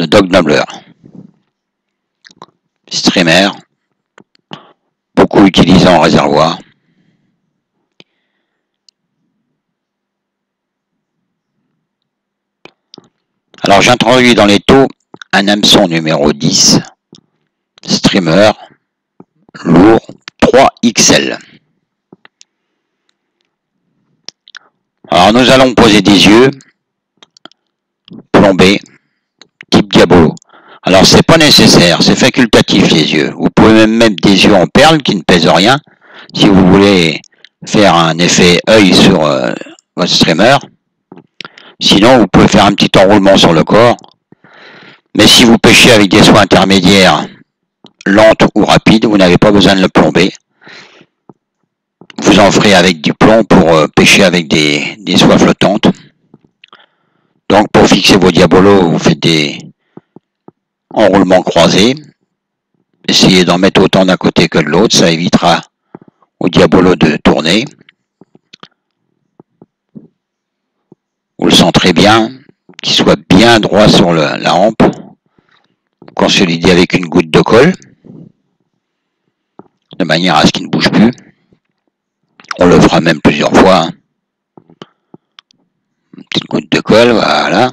de Doc Nobler. Streamer, beaucoup utilisé en réservoir. Alors j'introduis dans les taux un hameçon numéro 10, streamer, lourd, 3XL. Alors nous allons poser des yeux plombés, type Diabolo. Alors c'est pas nécessaire, c'est facultatif les yeux. Vous pouvez même mettre des yeux en perles qui ne pèsent rien, si vous voulez faire un effet œil sur votre streamer. Sinon vous pouvez faire un petit enroulement sur le corps. Mais si vous pêchez avec des soies intermédiaires, lentes ou rapides, vous n'avez pas besoin de le plomber. Vous en ferez avec du plomb pour pêcher avec des soies flottantes. Donc pour fixer vos diabolos, vous faites des enroulements croisés. Essayez d'en mettre autant d'un côté que de l'autre, ça évitera au diabolo de tourner. Vous le centrez bien, qu'il soit bien droit sur la hampe. Consolidez avec une goutte de colle, de manière à ce qu'il ne bouge plus. On le fera même plusieurs fois. Une petite goutte de colle, voilà.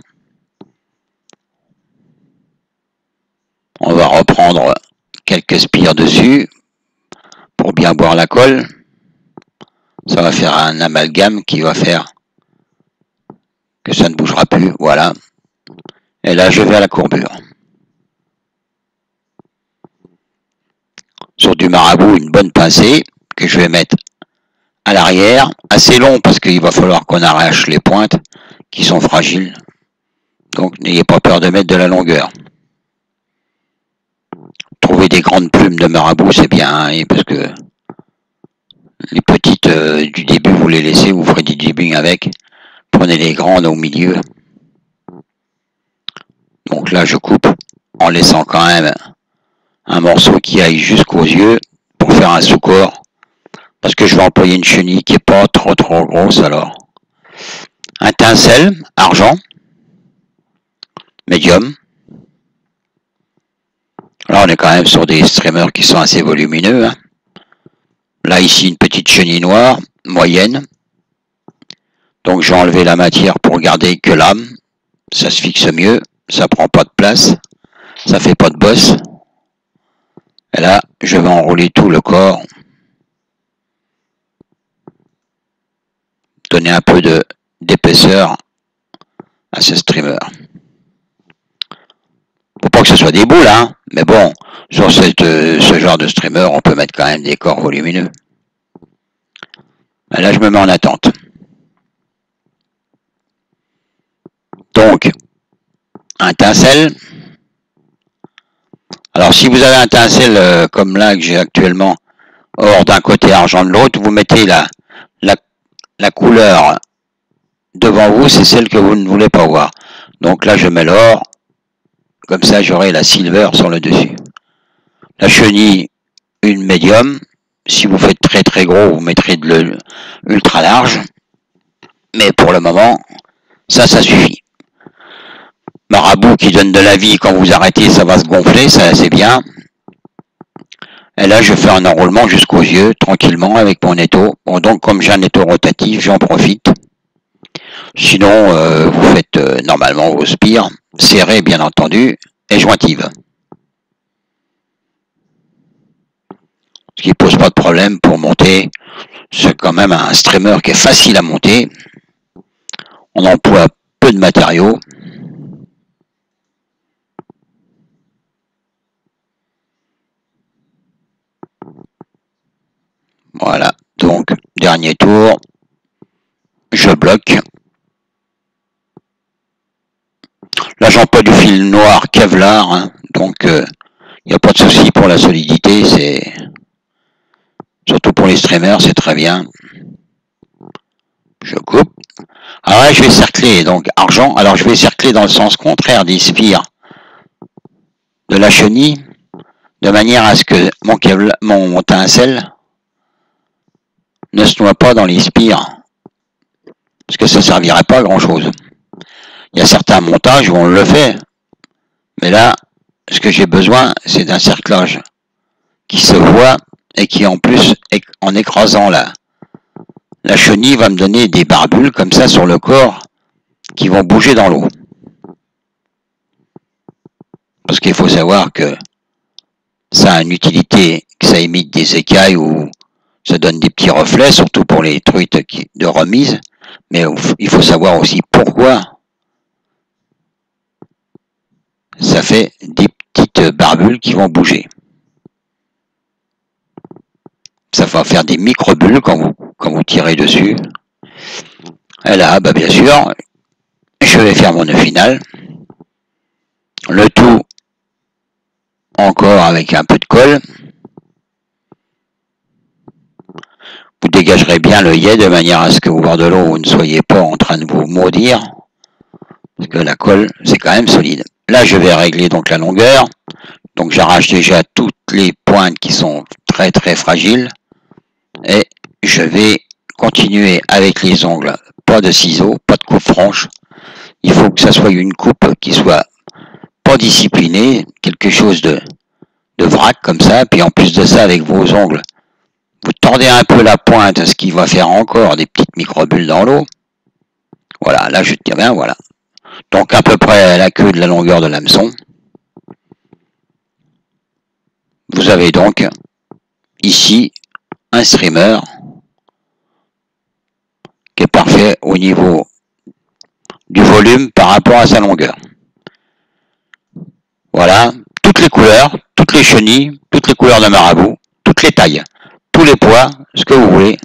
On va reprendre quelques spires dessus pour bien boire la colle. Ça va faire un amalgame qui va faire que ça ne bougera plus, voilà. Et là, je vais à la courbure. Sur du marabout, une bonne pincée que je vais mettre à l'arrière, assez long parce qu'il va falloir qu'on arrache les pointes qui sont fragiles. Donc n'ayez pas peur de mettre de la longueur. Trouver des grandes plumes de marabout, c'est bien, hein, parce que les petites du début, vous les laissez, vous ferez du dibbing avec. Prenez les grandes au milieu. Donc là, je coupe en laissant quand même un morceau qui aille jusqu'aux yeux pour faire un sous-corps. Parce que je vais employer une chenille qui n'est pas trop grosse alors. Un tincelle, argent, médium. Là, on est quand même sur des streamers qui sont assez volumineux. Hein. Là, ici, une petite chenille noire, moyenne. Donc, je vais enlever la matière pour garder que l'âme. Ça se fixe mieux, ça prend pas de place, ça fait pas de bosse. Et là, je vais enrouler tout le corps. Donner un peu d'épaisseur à ce streamer. Faut pas que ce soit des boules, hein, mais bon, sur ce genre de streamer, on peut mettre quand même des corps volumineux. Et là, je me mets en attente. Donc, un tincelle. Alors, si vous avez un tincelle comme là que j'ai actuellement, or d'un côté, argent de l'autre, vous mettez la couleur devant vous, c'est celle que vous ne voulez pas voir. Donc là, je mets l'or. Comme ça, j'aurai la silver sur le dessus. La chenille, une médium. Si vous faites très très gros, vous mettrez de l'ultra large. Mais pour le moment, ça suffit. Marabout qui donne de la vie, quand vous arrêtez, ça va se gonfler, ça c'est bien. Et là, je fais un enroulement jusqu'aux yeux, tranquillement, avec mon étau. Bon, donc, comme j'ai un étau rotatif, j'en profite. Sinon, vous faites normalement vos spires, serrées bien entendu, et jointives. Ce qui pose pas de problème pour monter. C'est quand même un streamer qui est facile à monter. On emploie peu de matériaux. Voilà, donc dernier tour, je bloque. Là, j'emploie du fil noir Kevlar, hein, donc il n'y a pas de souci pour la solidité, c'est surtout pour les streamers, c'est très bien. Je coupe. Alors là, je vais cercler, donc argent. Alors je vais cercler dans le sens contraire des spires de la chenille, de manière à ce que mon tincelle ne se noie pas dans les spires, parce que ça ne servirait pas à grand chose. Il y a certains montages où on le fait, Mais là, ce que j'ai besoin, c'est d'un cerclage qui se voit et qui en plus, en écrasant la chenille, va me donner des barbules comme ça sur le corps qui vont bouger dans l'eau. Parce qu'il faut savoir que ça a une utilité, que ça émite des écailles ou ça donne des petits reflets, surtout pour les truites de remise. Mais il faut savoir aussi pourquoi ça fait des petites barbules qui vont bouger. Ça va faire des micro-bulles quand vous tirez dessus. Et là, bah bien sûr, je vais faire mon nœud final. Le tout encore avec un peu de colle. Vous dégagerez bien l'œillet de manière à ce que au bord de l'eau, vous ne soyez pas en train de vous maudire. Parce que la colle, c'est quand même solide. Là, je vais régler donc la longueur. Donc j'arrache déjà toutes les pointes qui sont très très fragiles. Et je vais continuer avec les ongles. Pas de ciseaux, pas de coupe franche. Il faut que ça soit une coupe qui soit pas disciplinée, quelque chose de vrac comme ça. Puis en plus de ça, avec vos ongles, vous tordez un peu la pointe, ce qui va faire encore des petites microbules dans l'eau. Voilà, là je tiens bien, voilà. Donc à peu près à la queue de la longueur de l'hameçon. Vous avez donc ici un streamer qui est parfait au niveau du volume par rapport à sa longueur. Voilà, toutes les couleurs, toutes les chenilles, toutes les couleurs de marabout, toutes les tailles, tous les poids, ce que vous voulez.